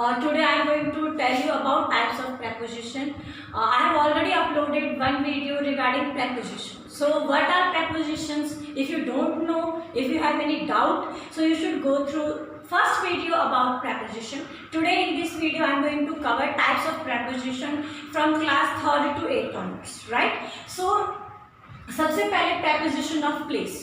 Today I am going to tell you about types of preposition. I have already uploaded one video regarding preposition. So what are prepositions? If you don't know, if you have any doubt, so you should go through first video about preposition. Today in this video I am going to cover types of preposition from class 3rd to 8th onwards, right? So सबसे पहले preposition of place.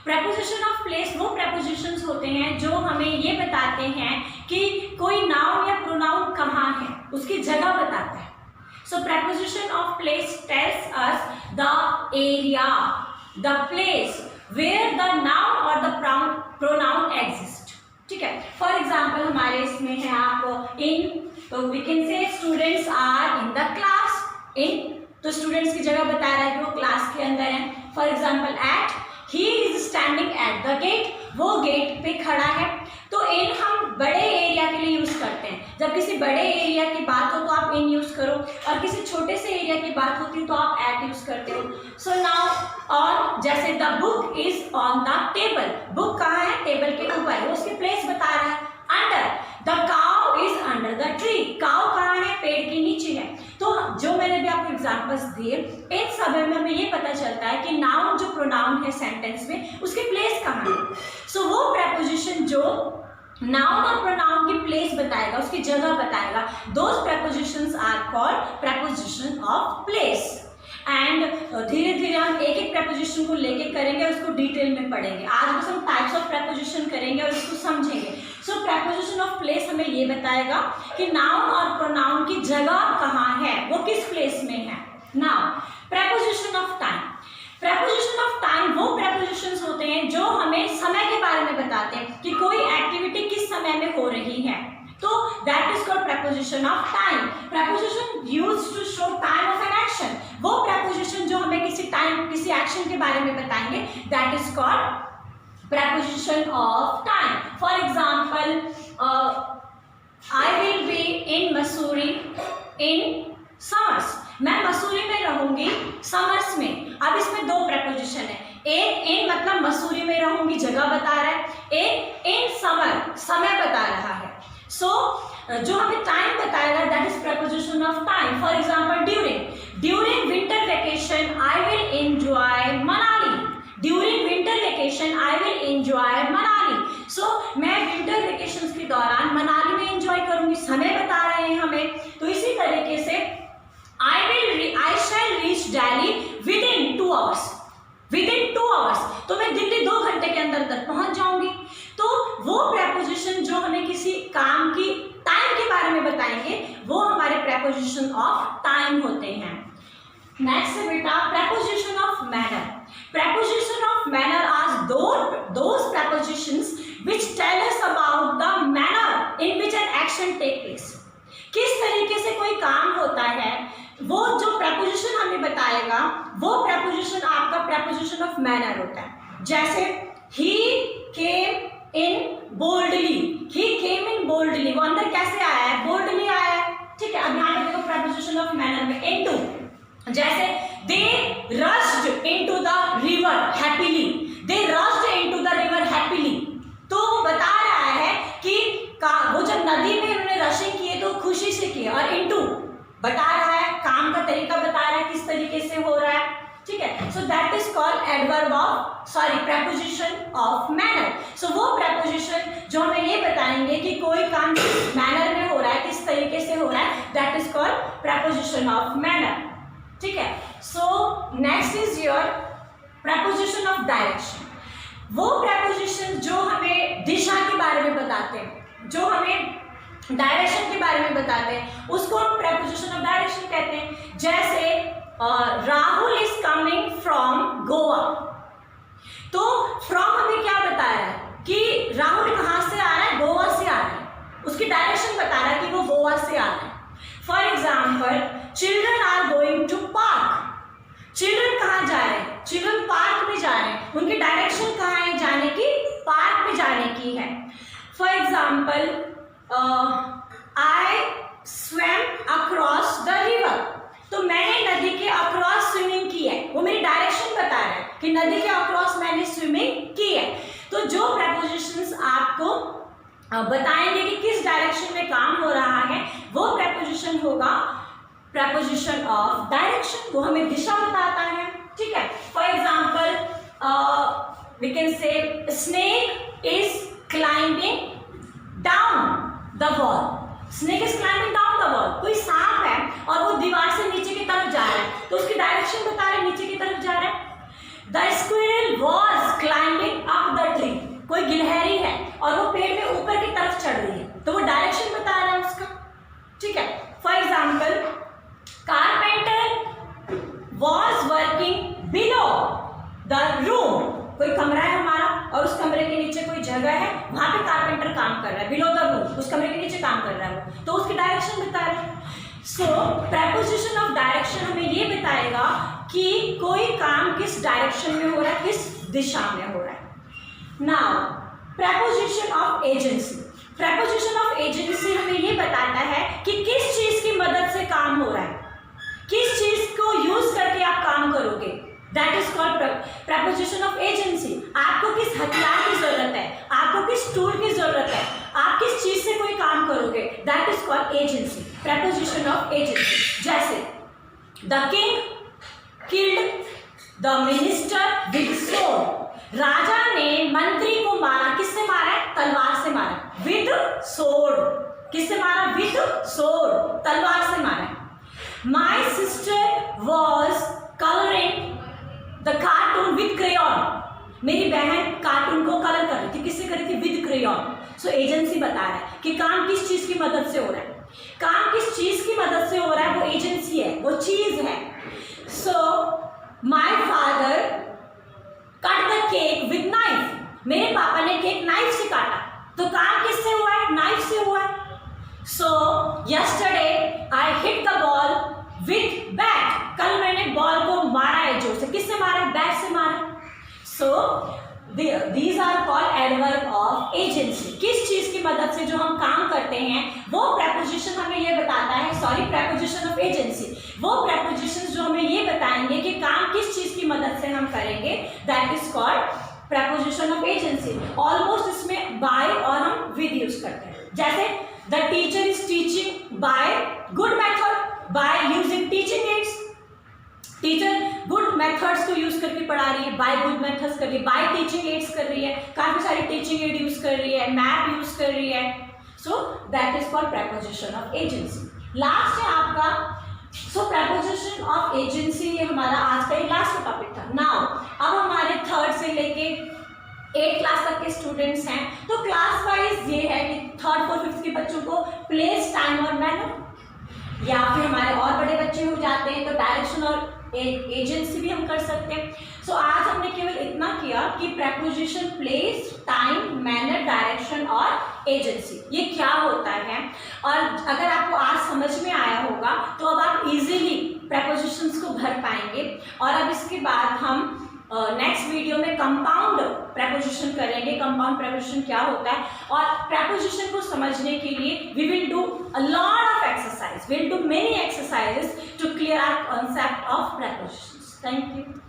Preposition of place वो propositions होते हैं जो हमें ये बताते हैं कि कोई नाउन या प्रोनाउन कहाँ है, उसकी जगह बताता है. So preposition of place tells us the area, the place where the noun और द प्रोनाउन एग्जिस्ट. ठीक है. फॉर एग्जाम्पल हमारे इसमें है आप इन, तो we can say students are in the class. In तो स्टूडेंट्स की जगह बता रहा है कि वो क्लास के अंदर है. For example at, he is standing at the gate, वो गेट पे खड़ा है. तो इन हम बड़े एरिया के लिए यूज करते हैं. जब किसी बड़े एरिया की बात हो तो आप इन यूज करो, और किसी छोटे से एरिया की बात होती है तो आप एट यूज करते हो. सो नाउ ऑन, जैसे the book is on the table, book कहाँ है, टेबल के ऊपर है, उसकी प्लेस बता रहा है. Under, the cow is under the tree, cow कहाँ है, पेड़ के नीचे है. तो जो मैंने भी आपको एग्जांपल्स दिए, इन सब में हमें ये पता चलता है कि नाउन जो प्रोनाउन है सेंटेंस में, उसकी प्लेस कहाँ है. सो वो प्रपोजिशन जो नाउन और प्रोनाउन की प्लेस बताएगा, उसकी जगह बताएगा, those prepositions are called preposition of place. And धीरे धीरे हम एक एक प्रपोजिशन को लेके करेंगे, उसको डिटेल में पढ़ेंगे. आज बस हम टाइप्स ऑफ प्रपोजिशन करेंगे और इसको समझेंगे. सो प्रपोजिशन ऑफ प्लेस हमें ये बताएगा कि नाउन और प्रोनाउन की जगह कहाँ है, वो किस प्लेस में है. Now preposition of time. Preposition of time वो प्रपोजिशंस होते हैं जो हमें समय के बारे में बताते हैं कि कोई एक्टिविटी किस समय में हो रही है. तो that is called preposition of time. Preposition used to show time of an action. वो प्रपोजिशन जो हमें किसी टाइम, किसी एक्शन के बारे में बताएंगे, that is called preposition of time. For example, I will be in Mussoorie in summers. मैं मसूरी में रहूंगी समर्स में. अब इसमें दो प्रपोजिशन है. एक इन मतलब मसूरी में रहूंगी, जगह बता रहा है. एक इन समर, समय बता रहा है. सो जो हमें टाइम बताएगा, that is preposition of time. For example during winter vacation I will enjoy Manali. During winter vacation I will enjoy Manali. So मैं विंटर वेकेशन के दौरान मनाली में एंजॉय करूंगी, समय बता रहे हैं हमें. तो इसी तरीके से I shall reach Delhi within 2 hours. Within 2 hours, तो मैं दिल्ली 2 घंटे के अंदर पहुंच जाऊंगी. तो वो प्रपोजिशन जो हमें किसी काम की टाइम के बारे में बताएंगे, वो हमारे प्रपोजिशन ऑफ टाइम होते हैं. नेक्स्ट है बेटा preposition of manner. Preposition of manner are those prepositions which tell us about the manner in which an action take place. किस तरीके से कोई काम होता है, वो जो प्रपोजिशन हमें बताएगा, वो प्रपोजिशन आपका प्रपोजिशन ऑफ मैनर होता है. जैसे ही केम इन बोल्डली, ही केम इन बोल्डली, वो अंदर कैसे आया है, बोल्डली आया है. ठीक है. अब यहाँ पे देखो प्रपोजिशन ऑफ मैनर में इनटू. जैसे they rushed into the river happily, they rushed into the river happily. तो बता रहा है कि वो जब नदी में उन्होंने रशिंग किए तो खुशी से किए, और इनटू बता रहा है, काम का तरीका बता रहा है, किस तरीके से हो रहा है. ठीक है. So that is called adverb of, sorry, preposition of manner. So वो प्रपोजिशन जो हमें ये बताएंगे कि कोई काम किस मैनर में हो रहा है, किस तरीके से हो रहा है, that is called preposition of manner. ठीक है. So next is your preposition of direction. वो प्रपोजिशन जो हमें दिशा के बारे में बताते हैं, जो हमें डायरेक्शन के बारे में बताते हैं, उसको हम प्रपोजिशन ऑफ डायरेक्शन कहते हैं. जैसे Rahul is coming from Goa. तो फ्रॉम हमें क्या बता रहा है कि राहुल कहाँ से आ रहा है, गोवा से आ रहा है. उसकी डायरेक्शन बता रहा है कि वो गोवा से आ रहा है. For example, children are going to park. Children कहाँ जा रहे हैं, चिल्ड्रन पार्क में जा रहे हैं. उनकी डायरेक्शन कहाँ है जाने की, पार्क में जाने की है. For example, I swam across the river. तो मैंने नदी के अक्रॉस स्विमिंग की है, वो मेरी डायरेक्शन बता रहा है कि नदी के अक्रॉस मैंने स्विमिंग की है. तो जो प्रपोजिशंस आपको बताएंगे कि किस डायरेक्शन में काम हो रहा है, वो preposition होगा preposition of direction, वो हमें दिशा बताता है। ठीक है, for example we can say snake is climbing down the wall. Snake is climbing down the wall. कोई सांप है और वो दीवार से नीचे की तरफ जा रहा है, तो उसकी डायरेक्शन बता रहे हैं नीचे की तरफ जा रहा है। The squirrel was climbing up the tree. कोई गिलहरी है और वो पेड़ में ऊपर की तरफ चढ़ रही है, तो वो डायरेक्शन बता रहा है उसका। ठीक है, for example carpenter was working below the room. कोई कमरा है हमारा और उस कमरे के नीचे कोई जगह है, वहां पे कारपेंटर काम कर रहा है, बिलो द रूम, उस कमरे के नीचे काम कर रहा है वो, तो उसकी डायरेक्शन बता रहा है। सो preposition ऑफ डायरेक्शन हमें ये बताएगा कि कोई काम किस डायरेक्शन में हो रहा है, किस दिशा में हो रहा है। Now preposition of agency, preposition of agency हमें ये बताता है कि किस चीज की मदद से काम हो रहा है, किस चीज को यूज करके आप काम करोगे, that is called preposition of agency. आपको किस हथियार की जरूरत है, आपको किस टूल की जरूरत है, आप किस चीज से कोई काम करोगे, that is called agency, preposition of agency. जैसे the king killed the minister with sword, राजा ने मंत्री को मारा, किससे मारा है, तलवार से मारा, विद स्वॉर्ड, किससे मारा, विद स्वॉर्ड, तलवार से मारा। My sister was colouring the cartoon with crayon, मेरी बहन कार्टून को कलर कर रही थी, किससे कर रही थी, विद क्रेयॉन। सो एजेंसी बता रहा है कि काम किस चीज की मदद से हो रहा है, काम किस चीज की मदद से हो रहा है, वो एजेंसी है, वो चीज है। So my father cut the cake with knife, मेरे पापा ने केक नाइफ से काटा, तो काम किससे हुआ है, नाइफ से हुआ है। सो yesterday I hit the ball with bat, कल मैंने बॉल को मारा है जोर से, किससे मारा है, बैट से मारा। सो these are called adverb of agency, किस चीज की मदद से जो हम काम करते हैं वो preposition हमें ये बताता है, सॉरी preposition of agency, वो prepositions जो हमें ये बताएंगे कि काम किस चीज की मदद से हम करेंगे, that is called preposition of agency। Almost इसमें by और हम with यूज करते हैं। जैसे the teacher is teaching by good method, by using teaching aids, teacher good methods को यूज करके पढ़ा रही है, बाय गुड मेथड्स कर रही है, बाय टीचिंग एड्स कर रही है, काफी सारी टीचिंग एड यूज कर रही है, मैप यूज कर रही है। So that is called preposition of agency. Last है आपका, सो preposition ऑफ एजेंसी, ये हमारा आज का लास्ट का टॉपिक था। नाउ अब हमारे 3rd से लेके 8th क्लास तक के स्टूडेंट्स हैं, तो क्लास वाइज ये है कि 3rd 4th 5th के बच्चों को प्लेस, टाइम और मैनर, या फिर हमारे और बड़े बच्चे हो जाते हैं तो डायरेक्शन और एजेंसी भी हम कर सकते हैं। सो आज हमने केवल इतना किया कि preposition place, time, manner, direction और एजेंसी ये क्या होता है, और अगर आपको आज समझ में आया होगा तो अब आप इजीली prepositions को भर पाएंगे। और अब इसके बाद हम नेक्स्ट वीडियो में कंपाउंड preposition करेंगे, कंपाउंड preposition क्या होता है, और preposition को समझने के लिए we will do a lot of exercise, we'll do many exercises to clear our concept of prepositions. Thank you.